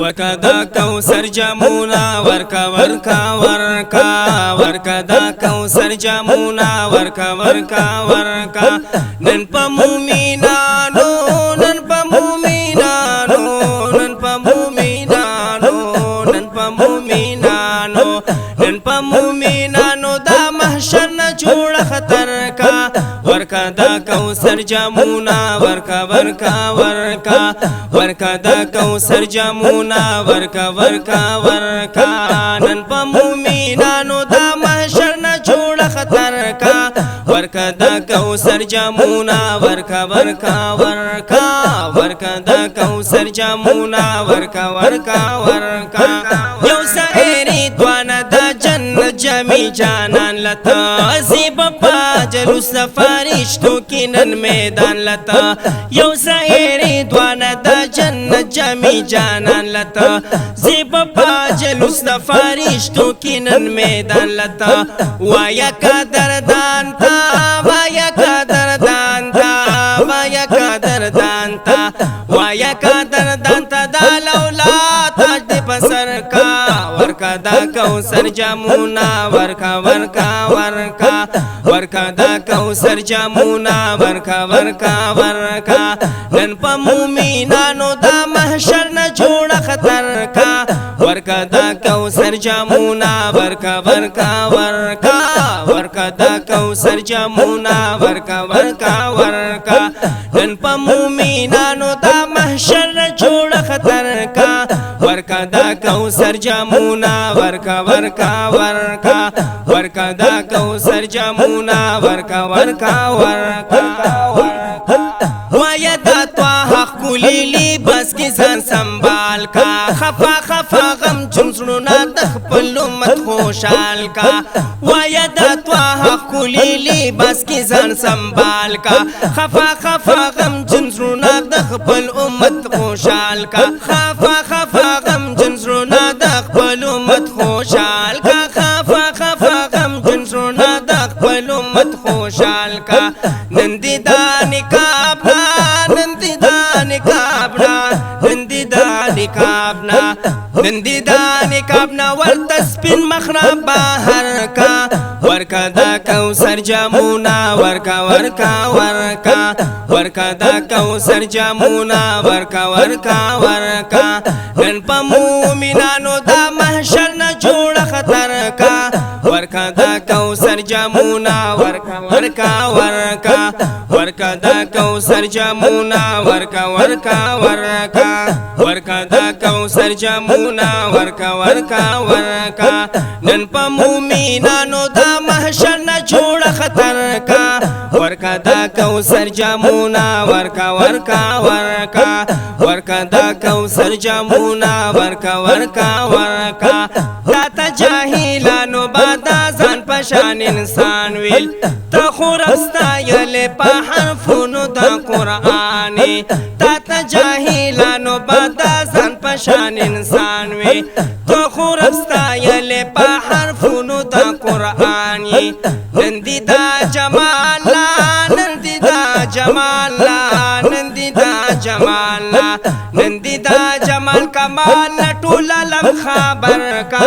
ورکا دا کوثر جامونا ورکا ورکا ورکا ورکا دا کوثر جامونا ورکا ورکا ورکا نن پا مومینانو نن پا مومینانو نن پا مومینانو نن پا مومینانو نن پا مومینانو دا محشر نا جوڑ خطر کا ورکا دا کوثر جامونا ورکا ورکا ورکا ورکا دا کوثر جامونا ورکا ورکا ورکا نن پا مومینانو دا محشر نا جوڑ خطر کا ورکا دا کوثر جامونا ورکا ورکا ورکا ورکا دا کوثر جامونا ورکا ورکا ورکا یو سائری دوانا دا جنت جمی جانان لتا زیب پا جلو سفارشتو کی نن میدان لتا یو سائری دوانا دا جنت جمی جانان لتا زیب پا جلو سفارشتو کی نن میدان لتا وایا کا دردان تا وایا کا دردان تا وایا کا دردان تا وایا کا دردان تا دا لولا تاج دی پسر کا ورکا دا کوثر جامونا ورکا ورکا ورکا ورکا دا کوثر جامونا ورکا ورکا ورکا نن پا مومینانو دا محشر نا جوڑ خطر کا ورکا دا کوثر جامونا ورکا ورکا ورکا ورکا دا کوثر جامونا ورکا ورکا ورکا نن پا مومینانو دا محشر نا جوڑ خطر کا ورکا دا کوثر جامونا ورکا ورکا ورکا ورکا دا کوثر جامونا ورکا ورکا ورکا وایا دا تواحق کلیلی بس کی زن سنبال کا خفا خفا غم چنسنونا دخپل امت خوشحال کا وایا دا تواحق کلیلی بس کی زن سنبال کا خفا خفا غم چنسنونا دخپل امت خوشحال کا خفا خفا غم چنسنونا دخپل امت خوشحال کا خفا خفا غم چنسنونا دخپل امت خوشحال کا نندی دانی کابنا نندی دانی کابنا نندی دانی کابنا نندی دانی کابنا ورتسپن مخنا باہر کا ورکا دا کوثر جامونا ورکا ورکا ورکا ورکا دا کوثر جامونا ورکا ورکا ورکا نن پا مومینانو دا محشر نا جوڑ خطر کا ورکا دا کوثر جامونا ورکا ورکا ورکا ورکا دا کوثر جامونا ورکا ورکا ورکا ورکا دا کوثر جامونا ورکا ورکا ورکا نن پا مومینانو دا محشر نا جوڑ خطر کا ورکا دا کوثر جامونا ورکا ورکا ورکا ورکا دا کوثر جامونا ورکا ورکا ورکا تا جاہیلانو بادا زان پشان انسان ویل تا خورستا یل پا حرفونو دا قرآنی تا جاہیلانو بادا زان پشان انسان ویل تا خورستا یل پا حرفونو دا قرآنی نندی دا جمالا نندی دا جمالا نندی دا جمالا نندی دا جمال کمال ٹولا لم خبر کا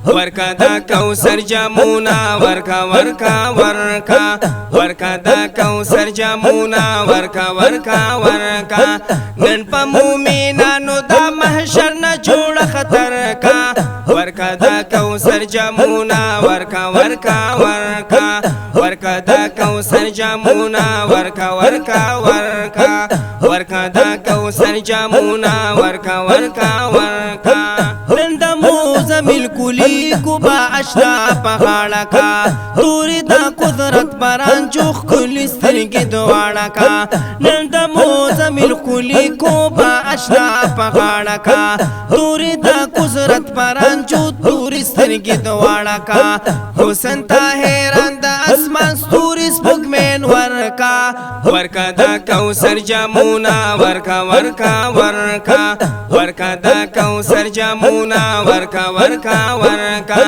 ورکا دا کوثر جامونا ورکا ورکا ورکا ورکا دا کوثر جامونا ورکا ورکا ورکا نن پا مومینانو دا محشر نا جوڑ خطر کا ورکا دا کوثر جامونا ورکا ورکا ورکا ورکا دا کوثر جامونا ورکا ورکا ورکا ورکا دا کوثر جامونا ورکا ورکا ورکا نن دا موزمل کلی کو با اشنا پہاڑا کا توری دا قدرت بران چوخ کلی سترگی دواڑا کا نن دا موزمل کلی کو با اشنا پہاڑا کا توری دا قدرت بران چو توری سترگی دواڑا کا حسن تا حیران دا اسمان ستوری سپگمین ورکا ورکا دا کوثر جامونا ورکا ورکا ورکا ورکا دا کوثر جامونا ورکا ورکا ورکا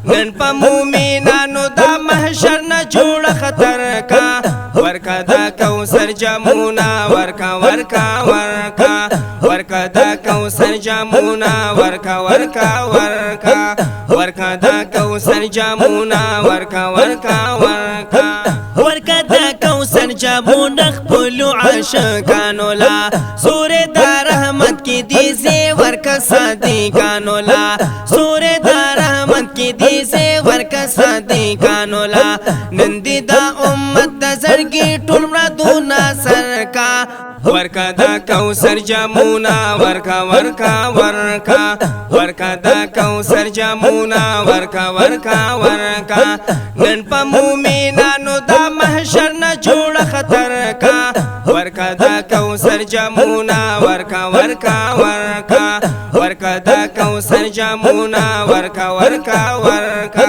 نن پا مومینانو دا محشر نا جوڑ خطر کا ورکا دا کوثر جامونا ورکا ورکا ورکا ورکا دا کوثر جامونا ورکا ورکا ورکا ورکا دا کوثر جامونا ورکا ورکا ورکا ورکا دا کوثر جامونا خپلو عاشقانو لا سورې دا رحمت کی دیزه ورکا صادقانو لا سورې دا رحمت کی دیزه ورکا صادقانو لا نندی دا امت دا زرگی ټول مرادونا سرکا ورکا دا کوثر جامونا ورکا ورکا ورکا ورکا دا کوثر جامونا ورکا ورکا ورکا نن پا مومنانو دا محشر نا جوڑ خطر کا ورکا دا کوثر جامونا ورکا ورکا ورکا ورکا دا کوثر جامونا ورکا ورکا ورکا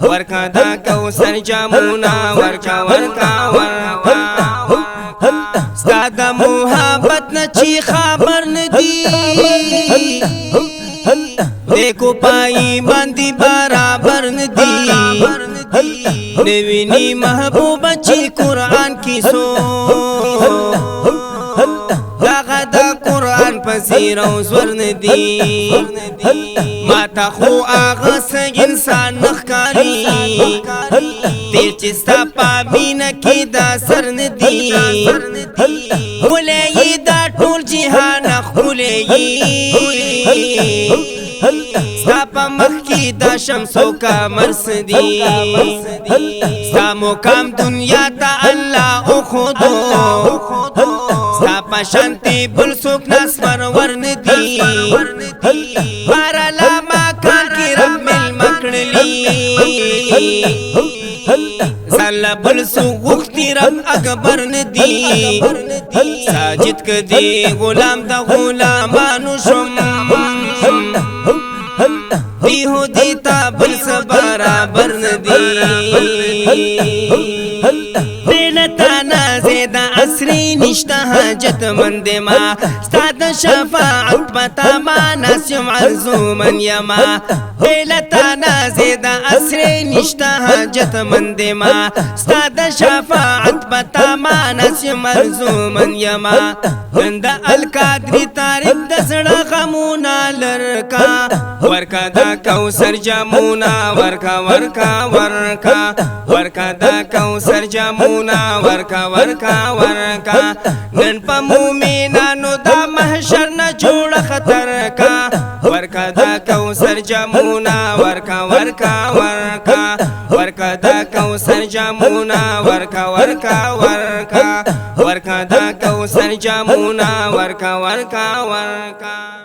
ورکا دا کوثر جامونا ورکا ورکا ورکا ستا محبت نه چی خبر ندی دیکھو پائی باندی برابر ندی نوینی محبوب چی قرآن کی سو داغا دا قرآن پسیر او زور ندی ماتا خو آغا سگ انسان نخکاری تیر چستا پابینا کی دا سر ندی خلیئی دا ټول جہان خلیئی ستا پا مخ کی دا شمسو کا مرس دی ستا مقام دنیا تا اللہ او خودو ستا پا شانتی بل سوک ناسور ورن دی بارا لاما کان کی رب مل مکڑلی سالا بل سوک وقتی رب اکبر ندی ساجد کدی غلام دا غلامانو شم دیہو دیتا بل سبارابر ندی دیلتانا زیدہ عصری نشتا حاجت مند ما ستاد شفاعت پتا ما ناسیم عرضو من یما دیلتانا زیدہ عصری نشتا حاجت مند ما ستاد شفاعت پتا ما ناسیم عرضو من یما نند القادری تارک دسڑا غمونا لرکا ورکا دا کوثر جامونا ورکا ورکا ورکا ورکا دا کوثر جامونا ورکا ورکا ورکا نن پا مومنانو دا محشر نا جوڑ خطر کا ورکا دا کوثر جامونا ورکا ورکا ورکا ورکا دا کوثر جامونا ورکا ورکا ورکا ورکا دا کوثر جامونا ورکا ورکا ورکا